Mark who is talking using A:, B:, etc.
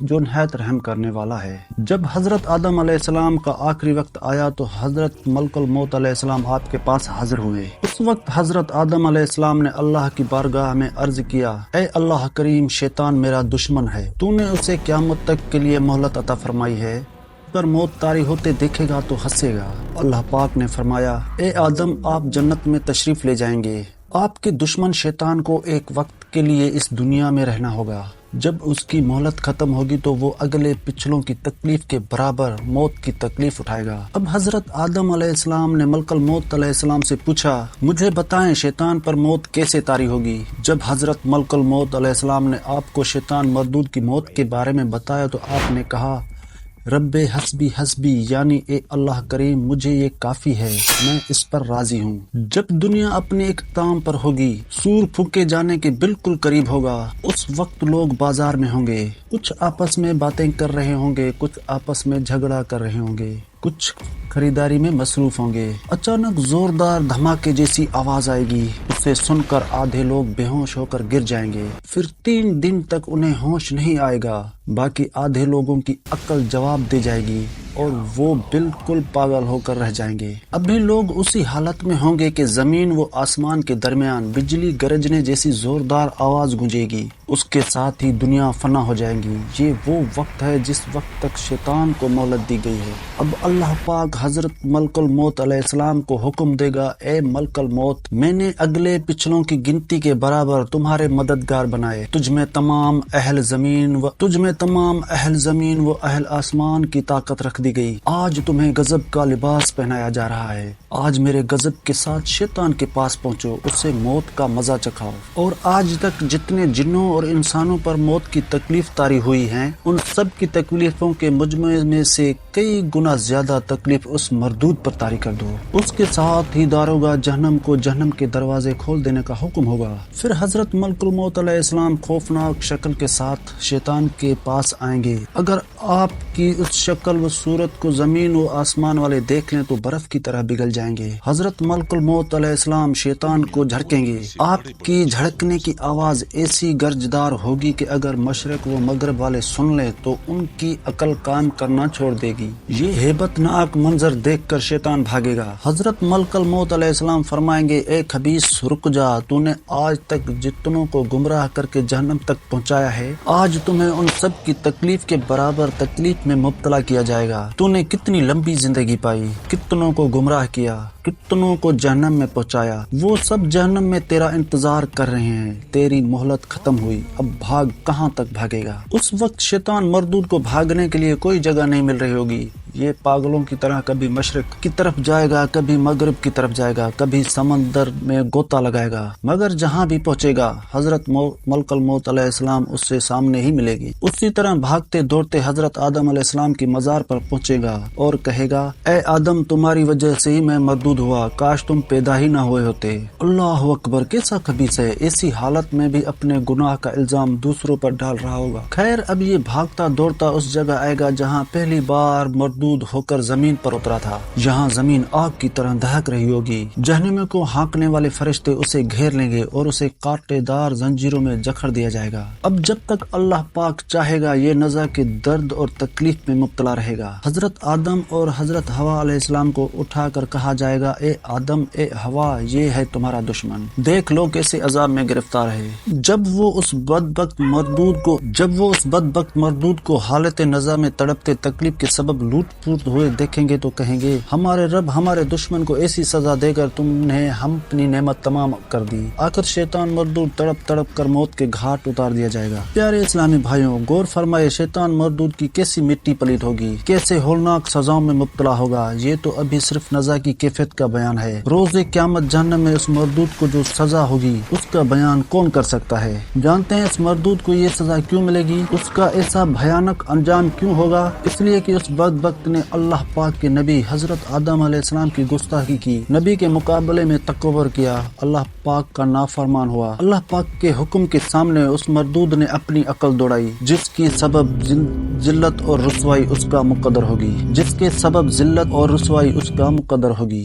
A: جو نہایت رحم کرنے والا ہے۔ جب حضرت آدم علیہ السلام کا آخری وقت آیا تو حضرت ملک الموت علیہ السلام آپ کے پاس حاضر ہوئے۔ اس وقت حضرت آدم علیہ السلام نے اللہ کی بارگاہ میں عرض کیا، اے اللہ کریم، شیطان میرا دشمن ہے، تو نے اسے قیامت تک کے لیے مہلت عطا فرمائی ہے، اگر موت طاری ہوتے دیکھے گا تو ہنسے گا۔ اللہ پاک نے فرمایا، اے آدم، آپ جنت میں تشریف لے جائیں گے۔ آپ کے دشمن شیطان کو ایک وقت کے لیے اس دنیا میں رہنا ہوگا، جب اس کی مہلت ختم ہوگی تو وہ اگلے پچھلوں کی تکلیف کے برابر موت کی تکلیف اٹھائے گا۔ اب حضرت آدم علیہ السلام نے ملک الموت علیہ السلام سے پوچھا، مجھے بتائیں شیطان پر موت کیسے طاری ہوگی؟ جب حضرت ملک الموت علیہ السلام نے آپ کو شیطان مردود کی موت کے بارے میں بتایا تو آپ نے کہا، رب حسبی حسبی، یعنی اے اللہ کریم، مجھے یہ کافی ہے، میں اس پر راضی ہوں۔ جب دنیا اپنے اختتام پر ہوگی، سور پھونکے جانے کے بالکل قریب ہوگا، اس وقت لوگ بازار میں ہوں گے، کچھ آپس میں باتیں کر رہے ہوں گے، کچھ آپس میں جھگڑا کر رہے ہوں گے، کچھ خریداری میں مصروف ہوں گے۔ اچانک زوردار دھماکے جیسی آواز آئے گی، اسے سن کر آدھے لوگ بے ہوش ہو کر گر جائیں گے، پھر 3 دن تک انہیں ہوش نہیں آئے گا، باقی آدھے لوگوں کی عقل جواب دے جائے گی اور وہ بالکل پاگل ہو کر رہ جائیں گے۔ ابھی لوگ اسی حالت میں ہوں گے کہ زمین و آسمان کے درمیان بجلی گرجنے جیسی زوردار آواز گونجے گی، اس کے ساتھ ہی دنیا فنا ہو جائے گی۔ یہ وہ وقت ہے جس وقت تک شیطان کو مہلت دی گئی ہے۔ اب اللہ پاک حضرت ملک الموت علیہ السلام کو حکم دے گا، اے ملک الموت، میں نے اگلے پچھلوں کی گنتی کے برابر تمہارے مددگار بنائے، تجھ میں تمام اہل زمین و اہل آسمان کی طاقت رکھ دی گئی۔ آج تمہیں غضب کا لباس پہنایا جا رہا ہے، آج میرے غضب کے ساتھ شیطان کے پاس پہنچو، اسے موت کا مزہ چکھاؤ۔ اور آج تک جتنے جنوں اور انسانوں پر موت کی تکلیف طاری ہوئی ہیں، ان سب کی تکلیفوں کے مجموعے میں سے کئی گنا زیادہ تکلیف اس مردود پر طاری کر دو۔ اس کے ساتھ ہی داروغہ جہنم کو جہنم کے دروازے کھول دینے کا حکم ہوگا۔ پھر حضرت ملک الموت علیہ السلام خوفناک شکل کے ساتھ شیطان کے پاس آئیں گے۔ اگر آپ کی اس شکل و صورت کو زمین و آسمان والے دیکھ لیں تو برف کی طرح پگھل جائیں گے۔ حضرت ملک الموت علیہ السلام شیطان کو جھڑکیں گے۔ آپ کی جھڑکنے کی آواز ایسی گرجدار ہوگی کہ اگر مشرق و مغرب والے سن لیں تو ان کی عقل کام کرنا چھوڑ دے گی۔ یہ ہیبت ناک منظر دیکھ کر شیطان بھاگے گا۔ حضرت ملک الموت علیہ السلام فرمائیں گے، اے خبیث، رک جا، تو نے آج تک جتنوں کو گمراہ کر کے جہنم تک پہنچایا ہے، آج تمہیں ان سب کی تکلیف کے برابر تکلیف میں مبتلا کیا جائے گا۔ تو نے کتنی لمبی زندگی پائی، کتنوں کو گمراہ کیا، کتنوں کو جہنم میں پہنچایا، وہ سب جہنم میں تیرا انتظار کر رہے ہیں، تیری مہلت ختم ہوئی، اب بھاگ، کہاں تک بھاگے گا؟ اس وقت شیطان مردود کو بھاگنے کے لیے کوئی جگہ نہیں مل رہی ہوگی۔ یہ پاگلوں کی طرح کبھی مشرق کی طرف جائے گا، کبھی مغرب کی طرف جائے گا، کبھی سمندر میں غوطہ لگائے گا، مگر جہاں بھی پہنچے گا حضرت ملک الموت علیہ السلام اس سے سامنے ہی ملے گی۔ اسی طرح بھاگتے دوڑتے حضرت آدم علیہ السلام کی مزار پر پہنچے گا اور کہے گا، اے آدم، تمہاری وجہ سے ہی میں مردود ہوا، کاش تم پیدا ہی نہ ہوئے ہوتے۔ اللہ اکبر، کیسا خبیث ہے، ایسی حالت میں بھی اپنے گناہ کا الزام دوسروں پر ڈال رہا ہوگا۔ خیر، اب یہ بھاگتا دوڑتا اس جگہ آئے گا جہاں پہلی بار مردود ہو کر زمین پر اترا تھا، جہاں زمین آگ کی طرح دہک رہی ہوگی۔ جہنم کو ہانکنے والے فرشتے اسے گھیر لیں گے اور اسے کانٹے دار زنجیروں میں جکڑ دیا جائے گا۔ اب جب تک اللہ پاک چاہے گا یہ نزع کے درد اور تکلیف میں مبتلا رہے گا۔ حضرت آدم اور حضرت حوا علیہ السلام کو اٹھا کر کہا جائے گا، اے آدم، اے حوا، یہ ہے تمہارا دشمن، دیکھ لو کیسے عذاب میں گرفتار ہے۔ جب وہ اس بدبخت مردود کو حالت نزع میں تڑپتے تکلیف کے سبب لوٹ پوٹ ہوئے دیکھیں گے تو کہیں گے، ہمارے رب، ہمارے دشمن کو ایسی سزا دے کر تم نے ہم اپنی نعمت تمام کر دی۔ آخر شیطان مردود تڑپ تڑپ کر موت کے گھاٹ اتار دیا جائے گا۔ پیارے اسلامی بھائیوں، غور فرمائے، شیطان مردود کی کیسی مٹی پلیت ہوگی، کیسے ہولناک سزاؤں میں مبتلا ہوگا۔ یہ تو ابھی صرف نزع کی کیفیت کا بیان ہے۔ روز قیامت جہنم میں اس مردود کو جو سزا ہوگی اس کا بیان کون کر سکتا ہے؟ جانتے ہیں اس مردود کو یہ سزا کیوں ملے گی؟ اس کا ایسا بھیانک انجام کیوں ہوگا؟ اس لیے کہ اس بدبخت نے اللہ پاک کے نبی حضرت آدم علیہ السلام کی گستاخی کی، نبی کے مقابلے میں تکبر کیا، اللہ پاک کا نافرمان ہوا۔ اللہ پاک کے حکم کے سامنے اس مردود نے اپنی عقل دوڑائی، جس کی سبب ذلت اور رسوائی اس کا مقدر ہوگی۔